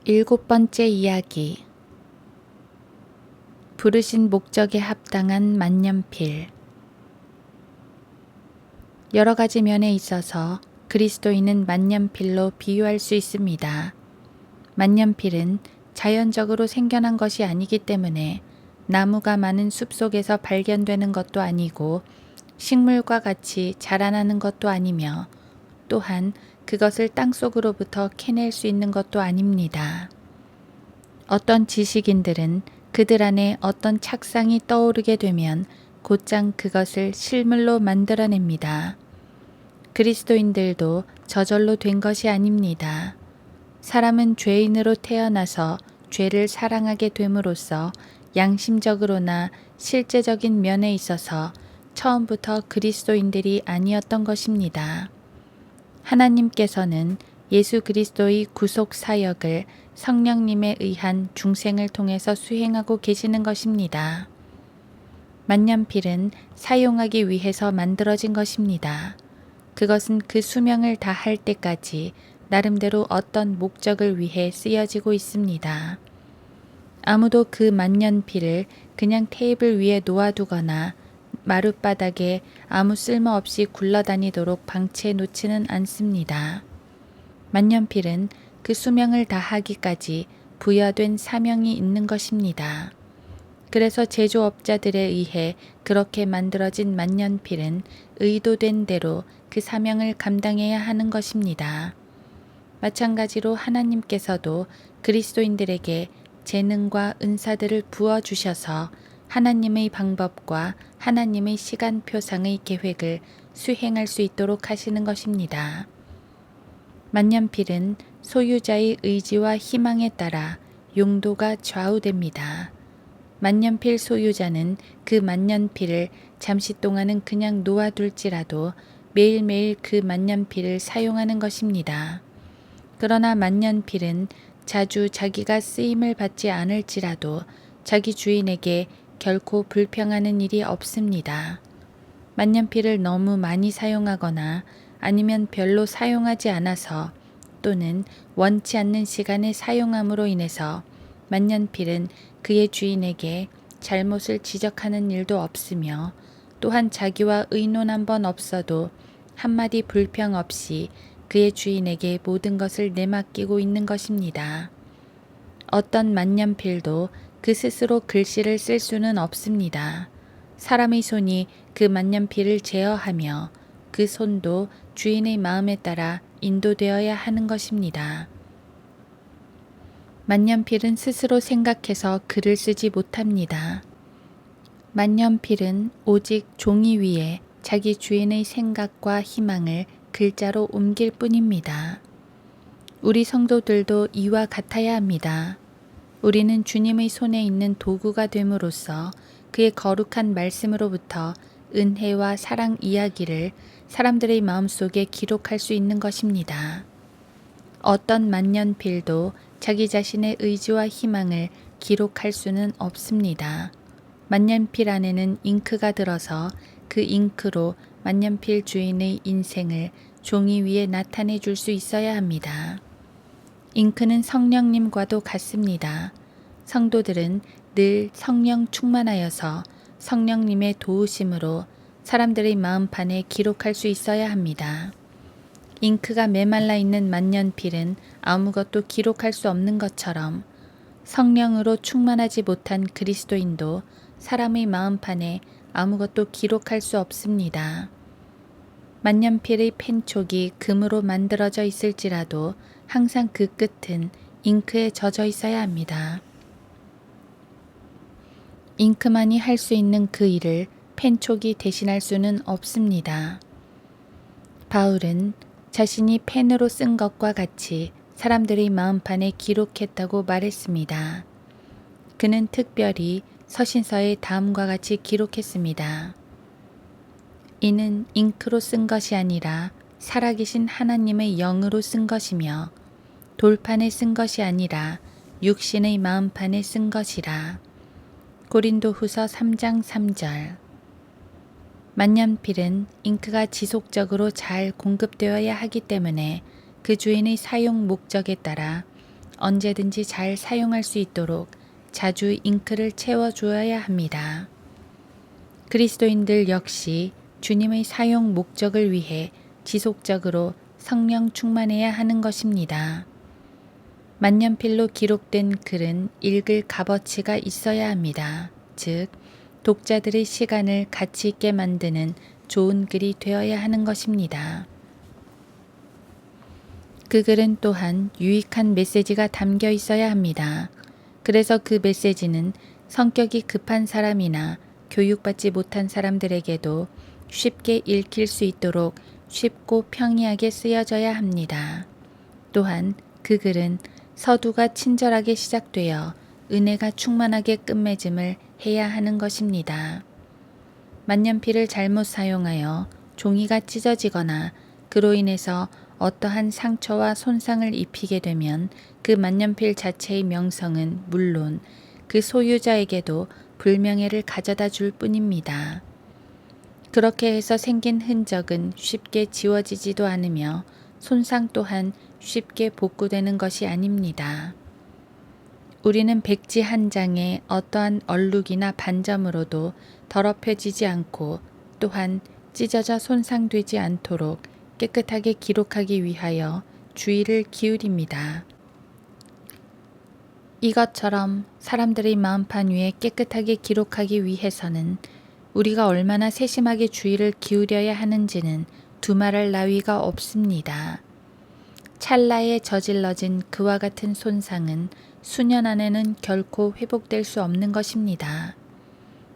7번째 이야기. 부르신 목적에 합당한 만년필. 여러 가지 면에 있어서 그리스도인은 만년필로 비유할 수 있습니다. 만년필은 자연적으로 생겨난 것이 아니기 때문에 나무가 많은 숲속에서 발견되는 것도 아니고 식물과 같이 자라나는 것도 아니며 또한 그것을 땅속으로부터 캐낼 수 있는 것도 아닙니다. 어떤 지식인들은 그들 안에 어떤 착상이 떠오르게 되면 곧장 그것을 실물로 만들어냅니다. 그리스도인들도 저절로 된 것이 아닙니다. 사람은 죄인으로 태어나서 죄를 사랑하게 됨으로써 양심적으로나 실제적인 면에 있어서 처음부터 그리스도인들이 아니었던 것입니다. 하나님께서는 예수 그리스도의 구속 사역을 성령님에 의한 중생을 통해서 수행하고 계시는 것입니다. 만년필은 사용하기 위해서 만들어진 것입니다. 그것은 그 수명을 다할 때까지 나름대로 어떤 목적을 위해 쓰여지고 있습니다. 아무도 그 만년필을 그냥 테이블 위에 놓아두거나 마룻바닥에 아무 쓸모없이 굴러다니도록 방치해 놓지는 않습니다. 만년필은 그 수명을 다하기까지 부여된 사명이 있는 것입니다. 그래서 제조업자들에 의해 그렇게 만들어진 만년필은 의도된 대로 그 사명을 감당해야 하는 것입니다. 마찬가지로 하나님께서도 그리스도인들에게 재능과 은사들을 부어주셔서 하나님의 방법과 하나님의 시간표상의 계획을 수행할 수 있도록 하시는 것입니다. 만년필은 소유자의 의지와 희망에 따라 용도가 좌우됩니다. 만년필 소유자는 그 만년필을 잠시 동안은 그냥 놓아둘지라도 매일매일 그 만년필을 사용하는 것입니다. 그러나 만년필은 자주 자기가 쓰임을 받지 않을지라도 자기 주인에게 결코 불평하는 일이 없습니다. 만년필을 너무 많이 사용하거나 아니면 별로 사용하지 않아서 또는 원치 않는 시간에 사용함으로 인해서 만년필은 그의 주인에게 잘못을 지적하는 일도 없으며 또한 자기와 의논 한 번 없어도 한마디 불평 없이 그의 주인에게 모든 것을 내맡기고 있는 것입니다. 어떤 만년필도 그 스스로 글씨를 쓸 수는 없습니다. 사람의 손이 그 만년필을 제어하며 그 손도 주인의 마음에 따라 인도되어야 하는 것입니다. 만년필은 스스로 생각해서 글을 쓰지 못합니다. 만년필은 오직 종이 위에 자기 주인의 생각과 희망을 글자로 옮길 뿐입니다. 우리 성도들도 이와 같아야 합니다. 우리는 주님의 손에 있는 도구가 됨으로써 그의 거룩한 말씀으로부터 은혜와 사랑 이야기를 사람들의 마음속에 기록할 수 있는 것입니다. 어떤 만년필도 자기 자신의 의지와 희망을 기록할 수는 없습니다. 만년필 안에는 잉크가 들어서 그 잉크로 만년필 주인의 인생을 종이 위에 나타내 줄 수 있어야 합니다. 잉크는 성령님과도 같습니다. 성도들은 늘 성령 충만하여서 성령님의 도우심으로 사람들의 마음판에 기록할 수 있어야 합니다. 잉크가 메말라 있는 만년필은 아무것도 기록할 수 없는 것처럼 성령으로 충만하지 못한 그리스도인도 사람의 마음판에 아무것도 기록할 수 없습니다. 만년필의 펜촉이 금으로 만들어져 있을지라도 항상 그 끝은 잉크에 젖어 있어야 합니다. 잉크만이 할 수 있는 그 일을 펜촉이 대신할 수는 없습니다. 바울은 자신이 펜으로 쓴 것과 같이 사람들의 마음판에 기록했다고 말했습니다. 그는 특별히 서신서에 다음과 같이 기록했습니다. 이는 잉크로 쓴 것이 아니라 살아계신 하나님의 영으로 쓴 것이며 돌판에 쓴 것이 아니라 육신의 마음판에 쓴 것이라. 고린도후서 3장 3절. 만년필은 잉크가 지속적으로 잘 공급되어야 하기 때문에 그 주인의 사용 목적에 따라 언제든지 잘 사용할 수 있도록 자주 잉크를 채워주어야 합니다. 그리스도인들 역시 주님의 사용 목적을 위해 지속적으로 성령 충만해야 하는 것입니다. 만년필로 기록된 글은 읽을 값어치가 있어야 합니다. 즉, 독자들의 시간을 가치 있게 만드는 좋은 글이 되어야 하는 것입니다. 그 글은 또한 유익한 메시지가 담겨 있어야 합니다. 그래서 그 메시지는 성격이 급한 사람이나 교육받지 못한 사람들에게도 쉽게 읽힐 수 있도록 쉽고 평이하게 쓰여져야 합니다. 또한 그 글은 서두가 친절하게 시작되어 은혜가 충만하게 끝맺음을 해야 하는 것입니다. 만년필을 잘못 사용하여 종이가 찢어지거나 그로 인해서 어떠한 상처와 손상을 입히게 되면 그 만년필 자체의 명성은 물론 그 소유자에게도 불명예를 가져다 줄 뿐입니다. 그렇게 해서 생긴 흔적은 쉽게 지워지지도 않으며 손상 또한 쉽게 복구되는 것이 아닙니다. 우리는 백지 한 장에 어떠한 얼룩이나 반점으로도 더럽혀지지 않고 또한 찢어져 손상되지 않도록 깨끗하게 기록하기 위하여 주의를 기울입니다. 이것처럼 사람들의 마음판 위에 깨끗하게 기록하기 위해서는 우리가 얼마나 세심하게 주의를 기울여야 하는지는 두말할 나위가 없습니다. 찰나에 저질러진 그와 같은 손상은 수년 안에는 결코 회복될 수 없는 것입니다.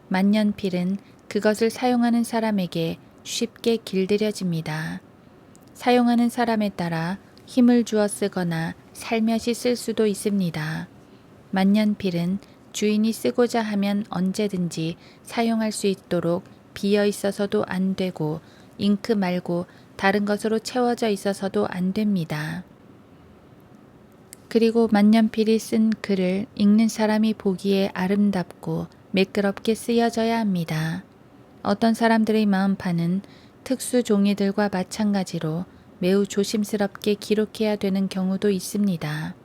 만년필은 그것을 사용하는 사람에게 쉽게 길들여집니다. 사용하는 사람에 따라 힘을 주어 쓰거나 살며시 쓸 수도 있습니다. 만년필은 주인이 쓰고자 하면 언제든지 사용할 수 있도록 비어 있어서도 안 되고 잉크 말고 다른 것으로 채워져 있어서도 안 됩니다. 그리고 만년필이 쓴 글을 읽는 사람이 보기에 아름답고 매끄럽게 쓰여져야 합니다. 어떤 사람들의 마음판은 특수 종이들과 마찬가지로 매우 조심스럽게 기록해야 되는 경우도 있습니다.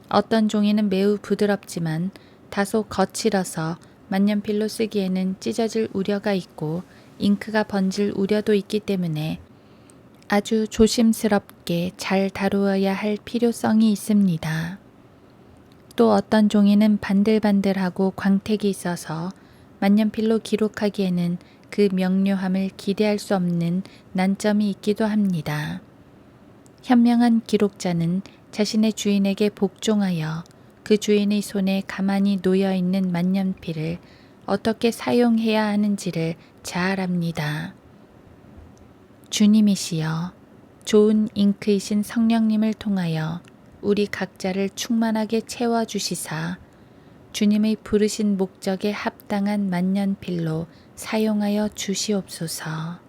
어떤 종이는 매우 부드럽지만 다소 거칠어서 만년필로 쓰기에는 찢어질 우려가 있고 잉크가 번질 우려도 있기 때문에 아주 조심스럽게 잘 다루어야 할 필요성이 있습니다. 또 어떤 종이는 반들반들하고 광택이 있어서 만년필로 기록하기에는 그 명료함을 기대할 수 없는 난점이 있기도 합니다. 현명한 기록자는 자신의 주인에게 복종하여 그 주인의 손에 가만히 놓여 있는 만년필을 어떻게 사용해야 하는지를 잘 압니다. 주님이시여, 좋은 잉크이신 성령님을 통하여 우리 각자를 충만하게 채워주시사 주님의 부르신 목적에 합당한 만년필로 사용하여 주시옵소서.